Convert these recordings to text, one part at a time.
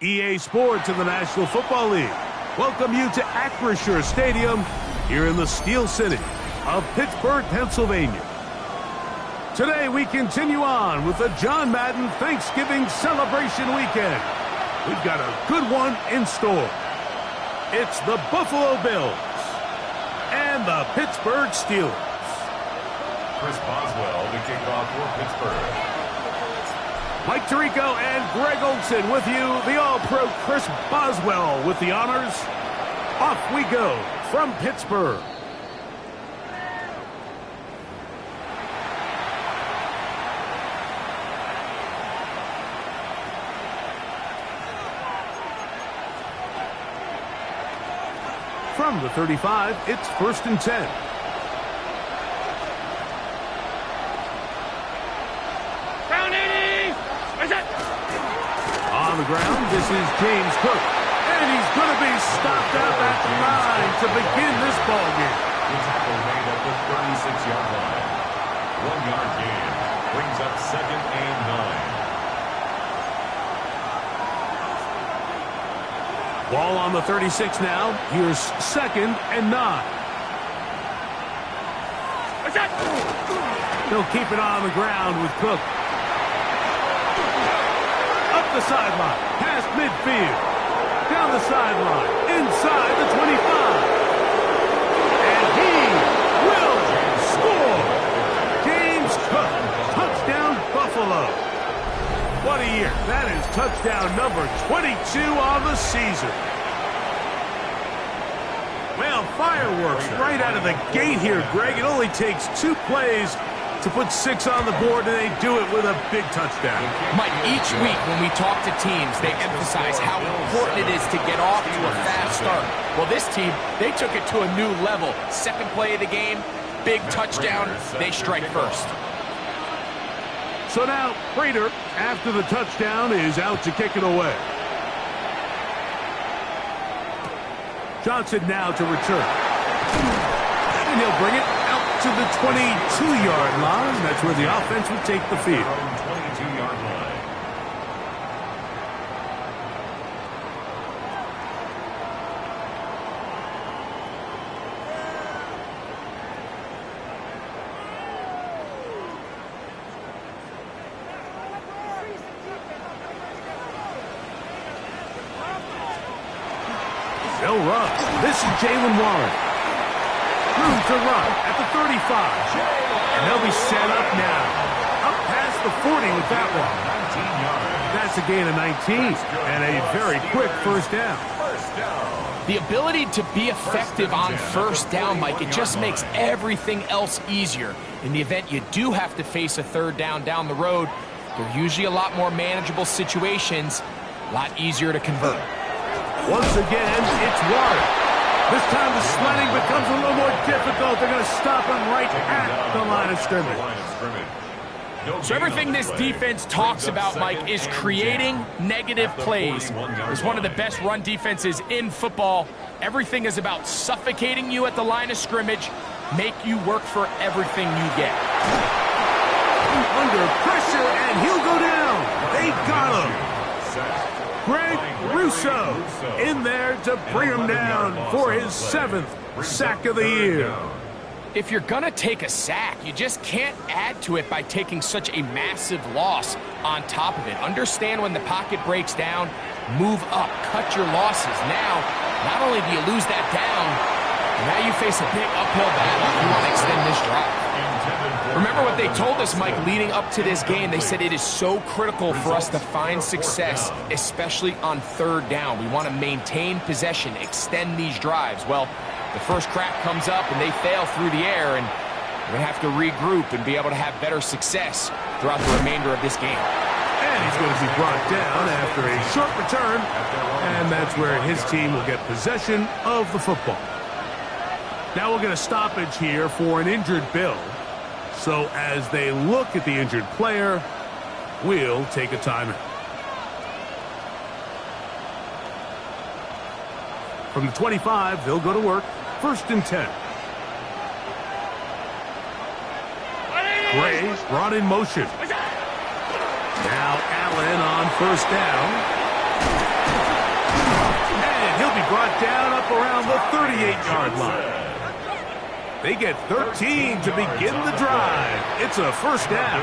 EA Sports in the National Football League welcome you to Acrisure Stadium here in the Steel City of Pittsburgh, Pennsylvania. Today we continue on with the John Madden Thanksgiving Celebration Weekend. We've got a good one in store. It's the Buffalo Bills and the Pittsburgh Steelers. Chris Boswell, the kickoff for Pittsburgh. Mike Tirico and Greg Olson with you. The All-Pro Chris Boswell with the honors. Off we go from Pittsburgh. From the 35, it's 1st and 10. On the ground, this is James Cook. And he's going to be stopped out at the line to begin this ball game. The tackle made at the 36-yard line. 1-yard gain brings up 2nd and 9. Ball on the 36 now. Here's 2nd and 9. He'll keep it on the ground with Cook. Up the sideline, past midfield. Down the sideline, inside the 25. And he will score. James Cook, touchdown Buffalo. What a year. That is touchdown number 22 on the season. Well, fireworks right out of the gate here, Greg. It only takes 2 plays to put 6 on the board, and they do it with a big touchdown. Mike, each week when we talk to teams, they emphasize how important it is to get off to a fast start. Well, this team, they took it to a new level. 2nd play of the game, big touchdown, they strike first. So now, Prater, after the touchdown, is out to kick it away. Johnson now to return. And he'll bring it out to the 22-yard line. That's where the offense would take the field. 22-yard line. They'll run. This is Jalen Warren. Room to run at the 35. And they'll be set up now. Up past the 40 with that one. 19 yards. That's a gain of 19. And a very quick first down. The ability to be effective on first down, Mike, it just makes everything else easier. In the event you do have to face a 3rd down down the road, they're usually a lot more manageable situations, a lot easier to convert. Once again, it's Warren. This time the sledding becomes a little more difficult. They're going to stop him right at the line of scrimmage. So everything this defense talks about, Mike, is creating negative plays. It's one of the best run defenses in football. Everything is about suffocating you at the line of scrimmage, make you work for everything you get. Under pressure, and he'll go down. They got him. Greg Rousseau in there to bring him down for his 7th sack of the year. If you're going to take a sack, you just can't add to it by taking such a massive loss on top of it. Understand when the pocket breaks down, move up, cut your losses. Now, not only do you lose that down, now you face a big uphill battle if you want to extend this drive. Remember what they told us, Mike, leading up to this game. They said it is so critical for us to find success, especially on 3rd down. We want to maintain possession, extend these drives. Well, the first crack comes up and they fail through the air, and we're going to have to regroup and be able to have better success throughout the remainder of this game. And he's going to be brought down after a short return, and that's where his team will get possession of the football. Now we'll get a stoppage here for an injured Bill. So as they look at the injured player, we'll take a timeout. From the 25, they'll go to work. 1st and 10. Gray brought in motion. Now Allen on 1st down. brought down up around the 38-yard line. They get 13 to begin the drive. It's a first down.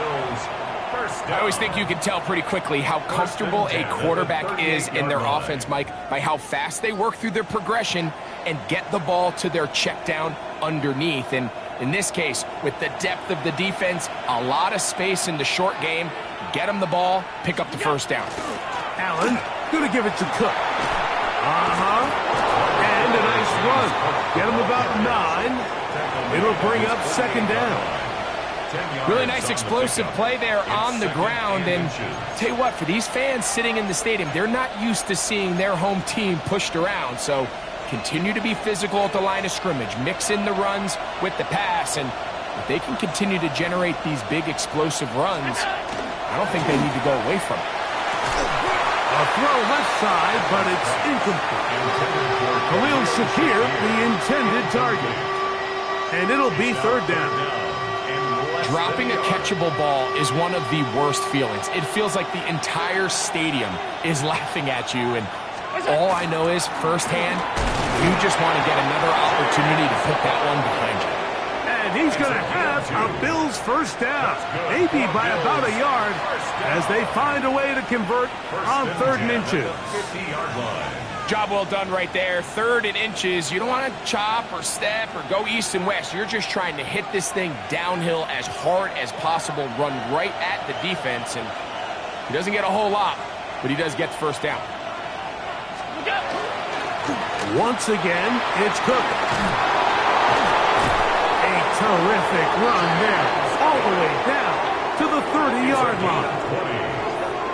I always think you can tell pretty quickly how comfortable a quarterback is in their offense, Mike, by how fast they work through their progression and get the ball to their check down underneath. And in this case, with the depth of the defense, a lot of space in the short game, get them the ball, pick up the first down. Allen, going to give it to Cook. And a nice run. Get him about 9. It'll bring up second down. Really nice explosive play there on the ground. And tell you what, for these fans sitting in the stadium, they're not used to seeing their home team pushed around. So continue to be physical at the line of scrimmage. Mix in the runs with the pass. And if they can continue to generate these big explosive runs, I don't think they need to go away from it. A throw left side, but it's incomplete. Khalil Shakir, the intended target. And it'll be third down. Dropping a catchable ball is one of the worst feelings. It feels like the entire stadium is laughing at you, and all I know is firsthand, you just want to get another opportunity to put that one behind you. And he's going to have a Bills first down, maybe by about a yard, as they find a way to convert on 3rd and inches. 50-yard line. Job well done right there. 3rd and inches. You don't want to chop or step or go east and west. You're just trying to hit this thing downhill as hard as possible, run right at the defense, and he doesn't get a whole lot, but he does get the first down. Once again, it's Cook. A terrific run there, all the way down to the 30-yard line.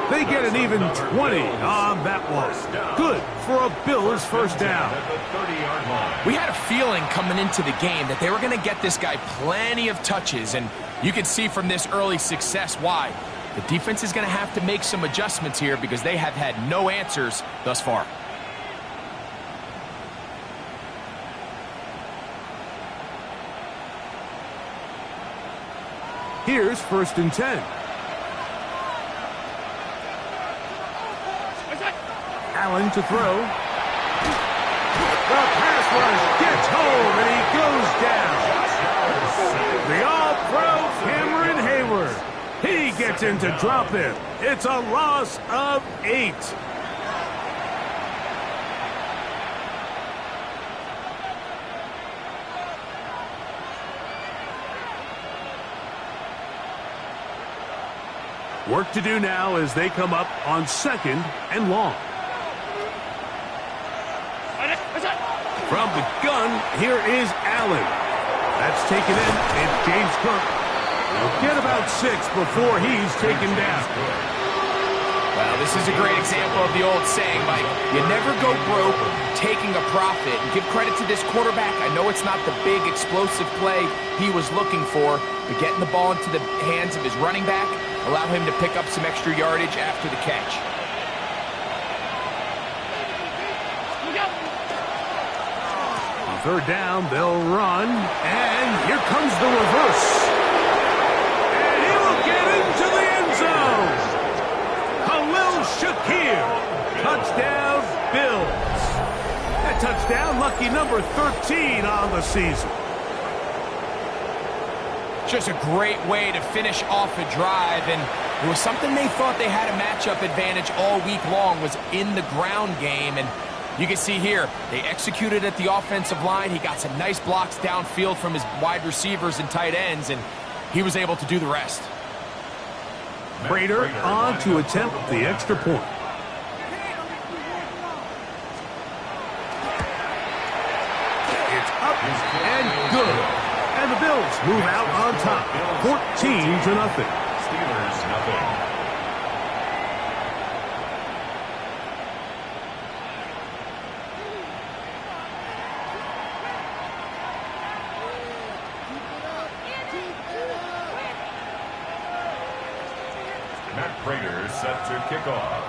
They get an even 20 on that one. Good for a Bills first down. We had a feeling coming into the game that they were going to get this guy plenty of touches, and you can see from this early success why. The defense is going to have to make some adjustments here because they have had no answers thus far. Here's 1st and 10. Allen to throw. The pass rush gets home, and he goes down. The all-pro Cameron Hayward. He gets in to drop it. It's a loss of 8. Work to do now as they come up on 2nd and long. From the gun, here is Allen. That's taken in. It's James Cook. He'll get about 6 before he's taken down. Well, this is a great example of the old saying, Mike. You never go broke taking a profit. And give credit to this quarterback. I know it's not the big explosive play he was looking for, but getting the ball into the hands of his running back allow him to pick up some extra yardage after the catch. Third down, they'll run, and here comes the reverse. And he will get into the end zone. Khalil Shakir, touchdown Bills. That touchdown, lucky number 13 on the season. Just a great way to finish off a drive, and it was something they thought they had a matchup advantage all week long, was in the ground game, and you can see here, they executed at the offensive line. He got some nice blocks downfield from his wide receivers and tight ends, and he was able to do the rest. Prater on to attempt the extra point. It's up and good. And the Bills move out on top, 14-0. Steelers, nothing. Matt Prater set to kick off.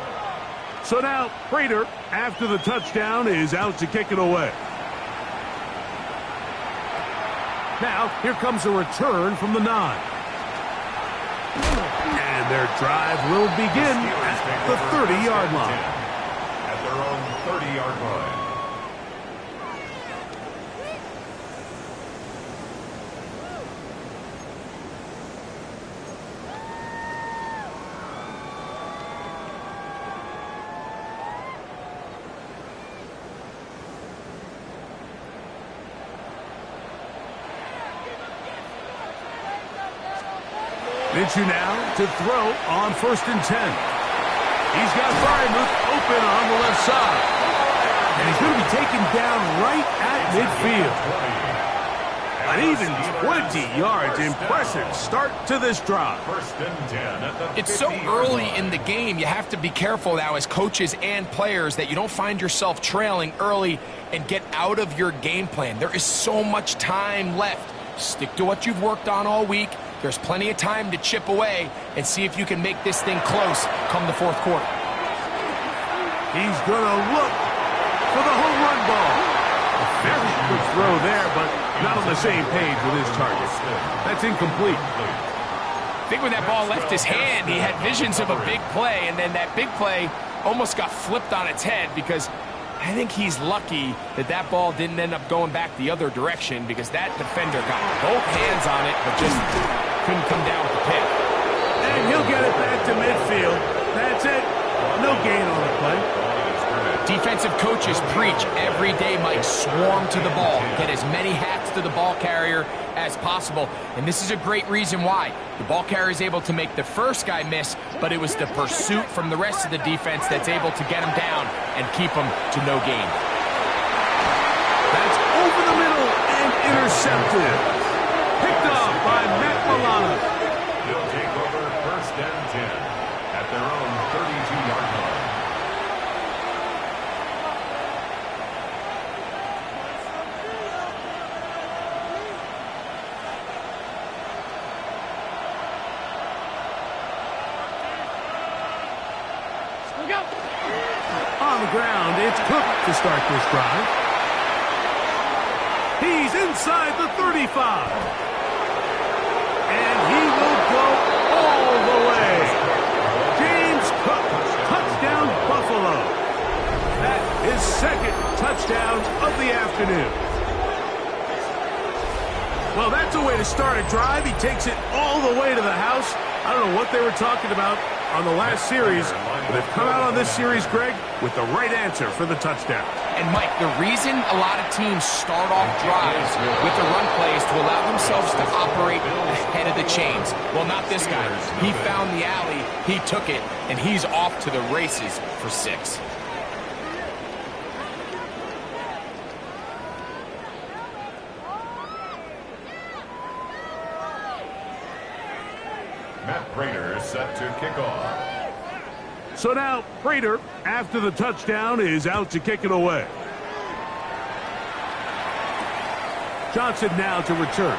So now, Prater, after the touchdown, is out to kick it away. Now, here comes a return from the 9. And their drive will begin at the 30-yard line. At their own 30-yard line. Minshew now to throw on 1st and 10. He's got Freiermuth open on the left side. And he's going to be taken down right at midfield. An even 20 yards. Impressive start to this drive. 1st and 10 at the It's so 50-yard early line. in the game, you have to be careful now as coaches and players that you don't find yourself trailing early and get out of your game plan. There is so much time left. Stick to what you've worked on all week. There's plenty of time to chip away and see if you can make this thing close come the 4th quarter. He's going to look for the home run ball. A very good throw there, but not on the same page with his target. That's incomplete. I think when that ball left his hand, he had visions of a big play, and then that big play almost got flipped on its head because I think he's lucky that that ball didn't end up going back the other direction because that defender got both hands on it but just couldn't come down with the pick. And he'll get it back to midfield. That's it. No gain on the play. Defensive coaches preach every day, Mike, swarm to the ball. Get as many hats to the ball carrier as possible. And this is a great reason why. The ball carrier is able to make the first guy miss, but it was the pursuit from the rest of the defense that's able to get him down and keep him to no gain. That's over the middle and intercepted. Picked off by Matt Milano. They'll take over 1st and 10 at their own 32-yard line. On the ground, it's Cook to start this drive. He's inside the 35. And he will go all the way. James Cook, touchdown Buffalo. That is 2nd touchdown of the afternoon. Well, that's a way to start a drive. He takes it all the way to the house. I don't know what they were talking about on the last series, but they've come out on this series, Greg, with the right answer for the touchdown. And, Mike, the reason a lot of teams start off drives with the run play is to allow themselves to operate ahead of the chains. Well, not this guy. He found the alley, he took it, and he's off to the races for 6. Matt Prater set to kick off. So now, Prater, after the touchdown, is out to kick it away. Johnson now to return.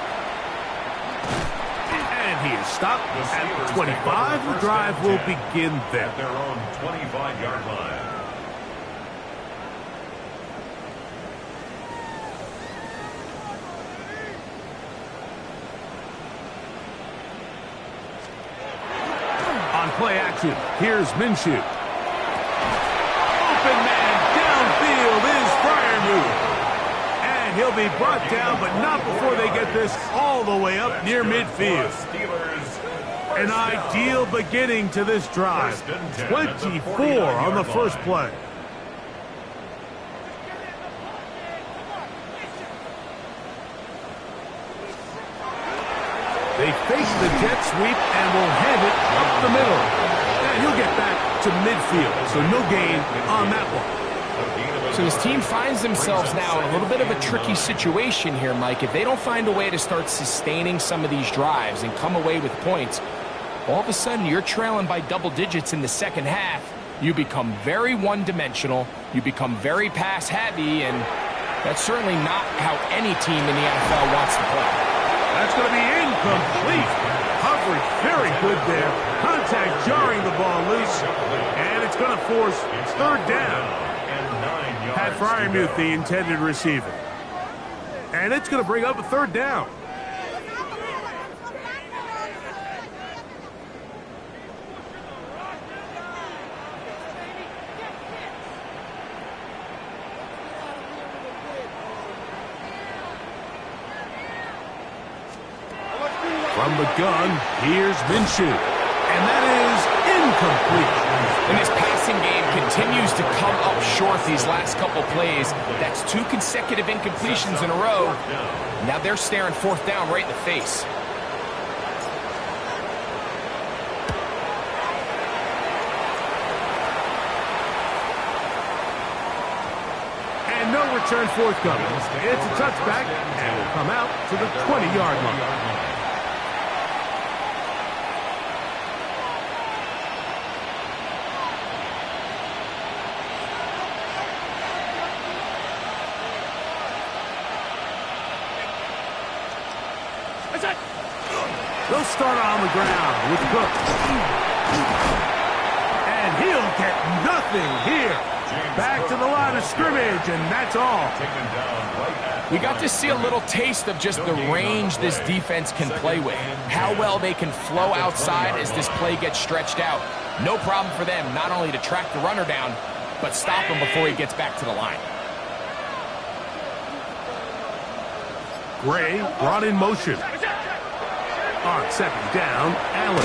And he is stopped at the 25. The drive will begin there. At their own 25-yard line. Play action. Here's Minshew. Open man downfield is Freiermuth. And he'll be brought down, but not before they get this all the way up near midfield. An ideal beginning to this drive. 24 on the first play. They face the jet sweep and will hand it up the middle. And he'll get back to midfield, so no gain on that one. So this team finds themselves now in a little bit of a tricky situation here, Mike. If they don't find a way to start sustaining some of these drives and come away with points, all of a sudden you're trailing by double digits in the second half. You become very one-dimensional. You become very pass-heavy, and that's certainly not how any team in the NFL wants to play. That's going to be incomplete. Coverage very good there. Contact jarring the ball loose. And it's going to force 3rd down. Pat Freiermuth, the intended receiver. And it's going to bring up a 3rd down. From the gun, here's Minshew. And that is incomplete. And this passing game continues to come up short these last couple plays. That's 2 consecutive incompletions in a row. Now they're staring 4th down right in the face. No return forthcoming. It's a touchback, and will come out to the 20-yard line. They'll start on the ground with Cook. And he'll get nothing here. Back to the line of scrimmage, and that's all. We got to see a little taste of just the range this defense can play with. How well they can flow outside as this play gets stretched out. No problem for them not only to track the runner down, but stop him before he gets back to the line. Gray brought in motion. On second down, Allen.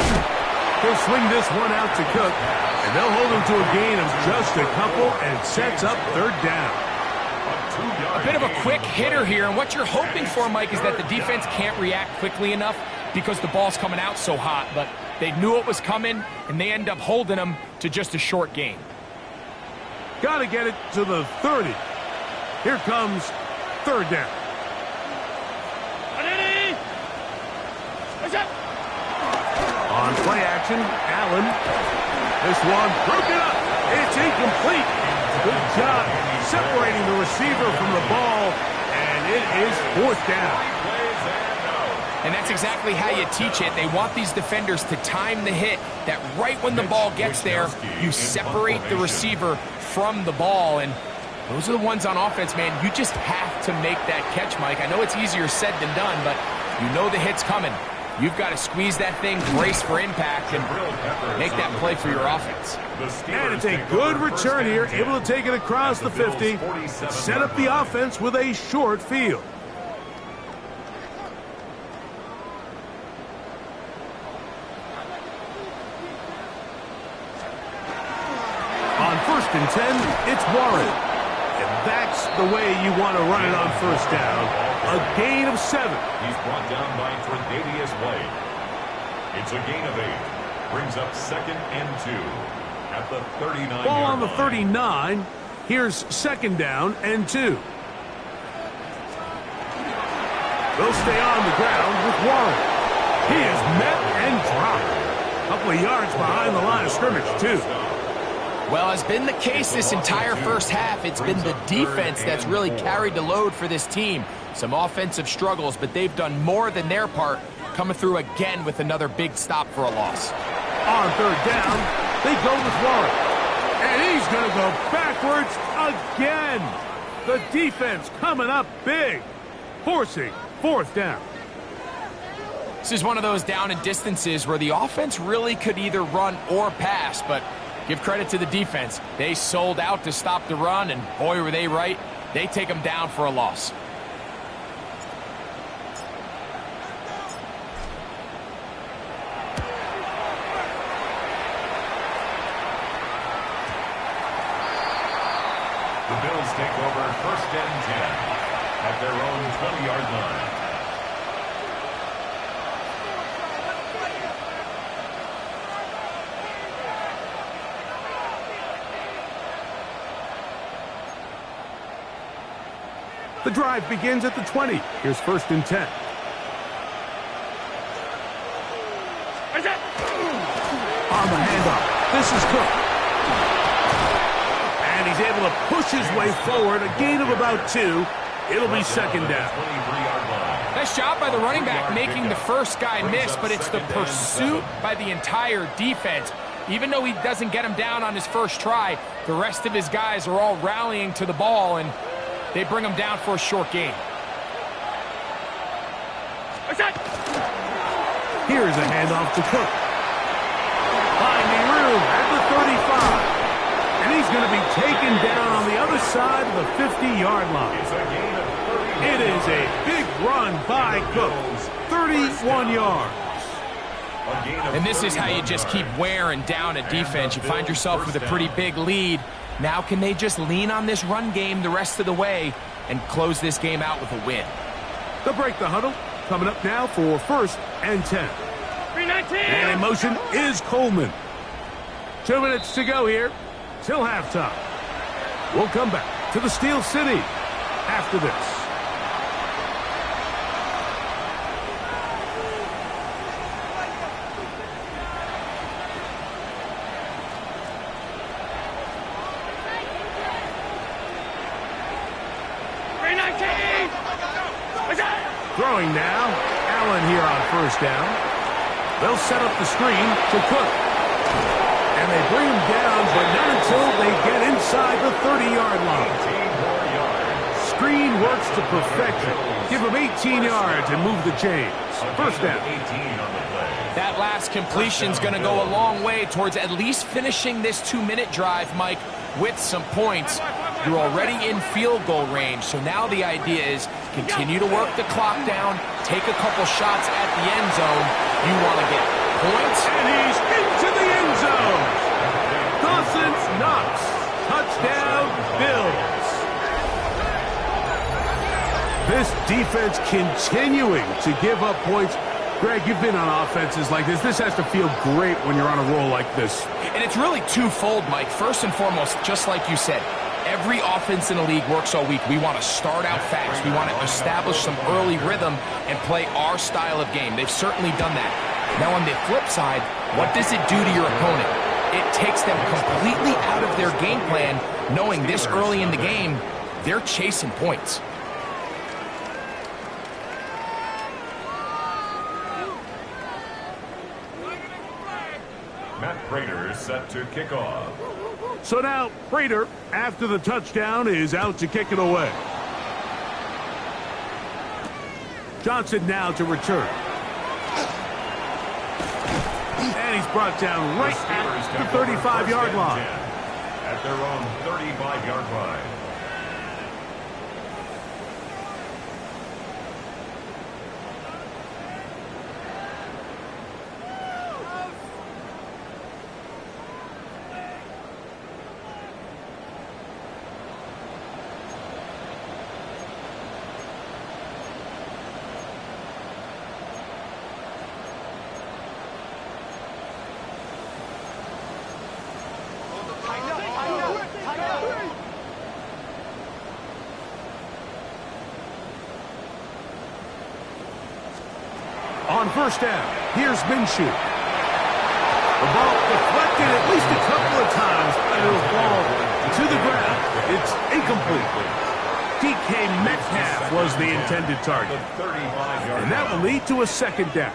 He'll swing this one out to Cook, and they'll hold him to a gain of just a couple and sets up third down. A bit of a quick hitter here, and what you're hoping for, Mike, is that the defense can't react quickly enough because the ball's coming out so hot, but they knew it was coming, and they end up holding them to just a short gain. Got to get it to the 30. Here comes third down. On play action, Allen. This one broken up. It's incomplete. Good job separating the receiver from the ball, and it is fourth down. And that's exactly how you teach it. They want these defenders to time the hit, that right when the ball gets there, you separate the receiver from the ball. And those are the ones on offense, man. You just have to make that catch, Mike. I know it's easier said than done, but you know the hit's coming. You've got to squeeze that thing, brace for impact, and make that play for your offense. And it's a good return here, able to take it across the 50, set up the offense with a short field. On 1st and 10, it's Warren. And that's the way you want to run it on first down. A gain of 7. He's brought down by Tre'Davious White. It's a gain of 8. Brings up 2nd and 2 at the 39-yard line. Ball on the 39. Here's 2nd down and 2. They'll stay on the ground with Warren. He is met and dropped. A couple of yards behind the line of scrimmage, too. Well, as been the case this entire first half, it's been the defense that's really carried the load for this team. Some offensive struggles, but they've done more than their part, coming through again with another big stop for a loss. On third down, they go with Warren. And he's going to go backwards again. The defense coming up big, forcing fourth down. This is one of those down and distances where the offense really could either run or pass, but give credit to the defense. They sold out to stop the run, and boy, were they right. They take them down for a loss. The Bills take over 1st and 10 at their own 20-yard line. The drive begins at the 20. Here's 1st and 10. On the handoff, this is Cook. And he's able to push his way forward, a gain of about 2. It'll be 2nd down. Nice job by the running back making the first guy miss, but it's the pursuit by the entire defense. Even though he doesn't get him down on his first try, the rest of his guys are all rallying to the ball, and they bring him down for a short gain. Here's a handoff to Cook. Finding room at the 35. And he's going to be taken down on the other side of the 50-yard line. It is a big run by Cook. 31 yards. And this is how you just keep wearing down a defense. You find yourself with a pretty big lead. Now can they just lean on this run game the rest of the way and close this game out with a win? They'll break the huddle. Coming up now for 1st and 10. And in motion is Coleman. 2 minutes to go here till halftime. We'll come back to the Steel City after this. Throwing now. Allen here on first down. They'll set up the screen to Cook. And they bring him down, but not until they get inside the 30-yard line. Screen works to perfection. Give him 18 yards and move the chains. First down. That last completion's going to go a long way towards at least finishing this 2-minute drive, Mike, with some points. You're already in field goal range, so now the idea is continue to work the clock down, take a couple shots at the end zone. You want to get points. And he's into the end zone. Dawson Knox. Touchdown, Bills. This defense continuing to give up points. Greg, you've been on offenses like this. This has to feel great when you're on a roll like this. And it's really twofold, Mike. First and foremost, just like you said, every offense in the league works all week. We want to start out fast. We want to establish some early rhythm and play our style of game. They've certainly done that. Now, on the flip side, what does it do to your opponent? It takes them completely out of their game plan, knowing this early in the game, they're chasing points. Matt Prater set to kick off. So now, Prater, after the touchdown, is out to kick it away. Johnson now to return. And he's brought down right at the 35-yard line. At their own 35-yard line. On first down, here's Minshew. The ball deflected at least a couple of times, but it'll fall to the ground. It's incomplete. DK Metcalf was the intended target. And that will lead to a second down.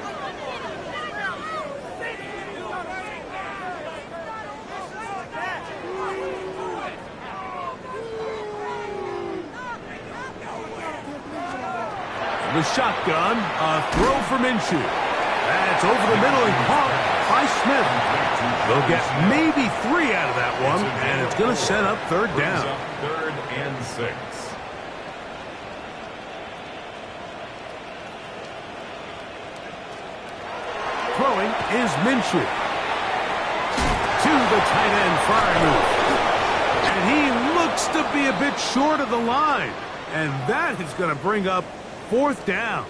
The shotgun, a throw for Minshew. That's over the middle and caught by Smith. They'll get maybe 3 out of that one, and it's going to set up third down. Third and 6. Throwing is Minshew. To the tight end fire move. And he looks to be a bit short of the line. And that is going to bring up fourth down.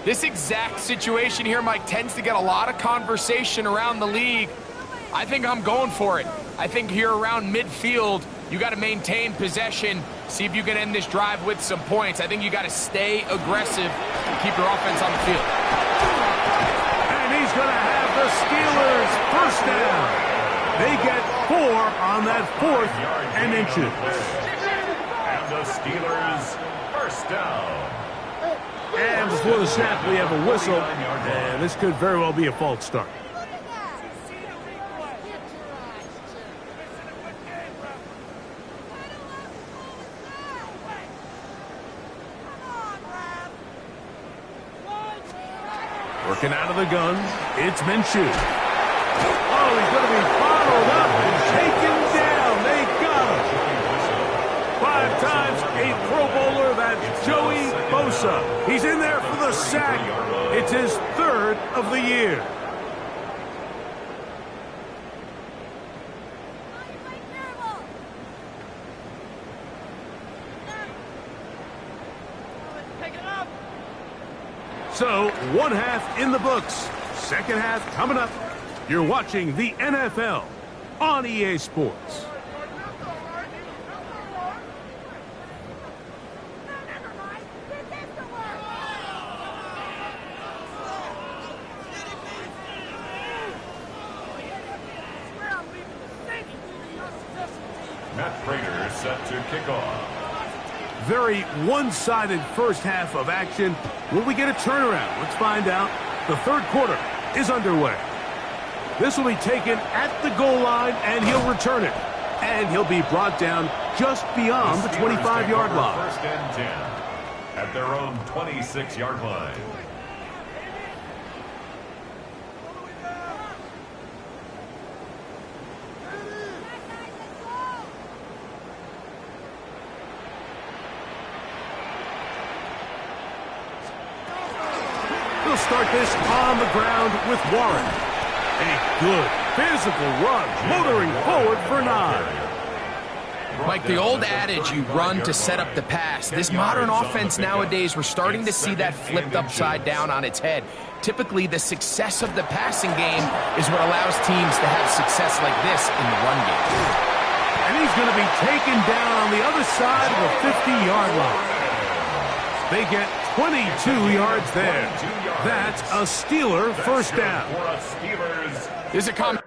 This exact situation here, Mike, tends to get a lot of conversation around the league. I think I'm going for it. I think here around midfield, you got to maintain possession, see if you can end this drive with some points. I think you got to stay aggressive and keep your offense on the field. And he's going to have the Steelers first down. They get 4 on that 4th and inches. And the Steelers first down. And before the snap, we have a whistle. And this could very well be a false start. Working out of the gun, it's Minshew. Oh, he's going to be followed up and taken down. They got him. 5 times a Pro Bowler, that's Joey Bosa. He's in there for the sack. It's his 3rd of the year. So, 1 half in the books. Second half coming up. You're watching the NFL on EA Sports. Matt Prater set to kick off. Very one-sided first half of action. Will we get a turnaround? Let's find out. The third quarter is underway. This will be taken at the goal line, and he'll return it. And he'll be brought down just beyond the 25-yard line. First and 10 at their own 26-yard line. We'll start this on the ground with Warren. A good physical run, motoring forward for 9. Like the old adage, you run to set up the pass. This modern offense nowadays, we're starting to see that flipped upside down on its head. Typically, the success of the passing game is what allows teams to have success like this in the run game. And he's going to be taken down on the other side of the 50-yard line. They get 22 yards there. That's a Steeler first down. There's a comment.